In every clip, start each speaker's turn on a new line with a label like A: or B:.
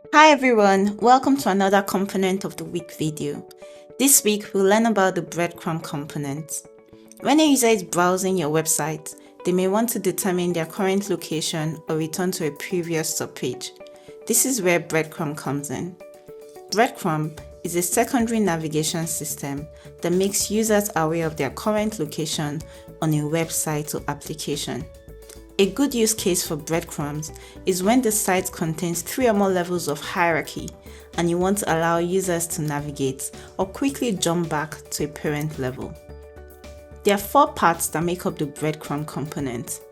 A: Hi everyone, welcome to another component of the week video. This week we'll learn about the breadcrumb component. When a user is browsing your website, they may want to determine their current location or return to a previous subpage. This is where breadcrumb comes in. Breadcrumb is a secondary navigation system that makes users aware of their current location on a website or application. A good use case for breadcrumbs is when the site contains 3 or more levels of hierarchy and you want to allow users to navigate or quickly jump back to a parent level. There are 4 parts that make up the breadcrumb component.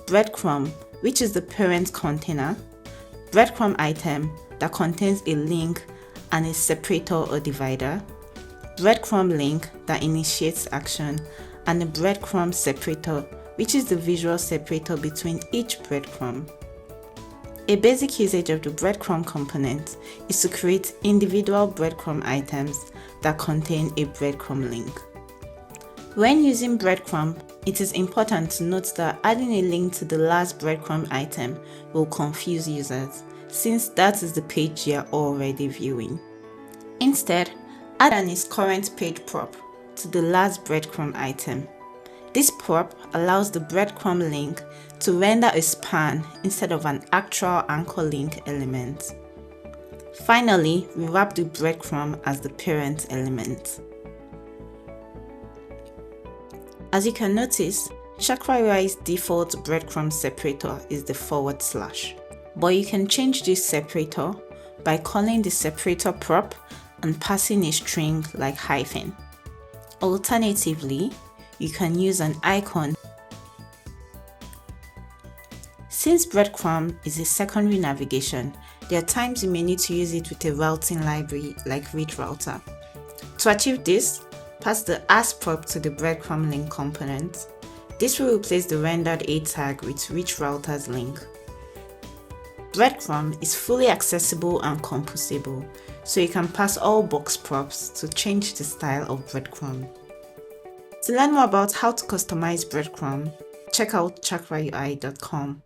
A: Breadcrumb, which is the parent container, breadcrumb item that contains a link and a separator or divider, breadcrumb link that initiates action, and a breadcrumb separator, which is the visual separator between each breadcrumb. A basic usage of the breadcrumb component is to create individual breadcrumb items that contain a breadcrumb link. When using breadcrumb, it is important to note that adding a link to the last breadcrumb item will confuse users, since that is the page you are already viewing. Instead, add an is current page prop to the last breadcrumb item. This prop allows the breadcrumb link to render a span instead of an actual anchor link element. Finally, we wrap the breadcrumb as the parent element. As you can notice, ChakraUI's default breadcrumb separator is the /, but you can change this separator by calling the separator prop and passing a string like hyphen. Alternatively, you can use an icon. Since breadcrumb is a secondary navigation, there are times you may need to use it with a routing library like readRouter. To achieve this, pass the as_prop to the breadcrumb link component. This will replace the rendered A tag with readRouter's link. Breadcrumb is fully accessible and composable, so you can pass all box props to change the style of breadcrumb. To learn more about how to customize breadcrumb, check out chakraui.com.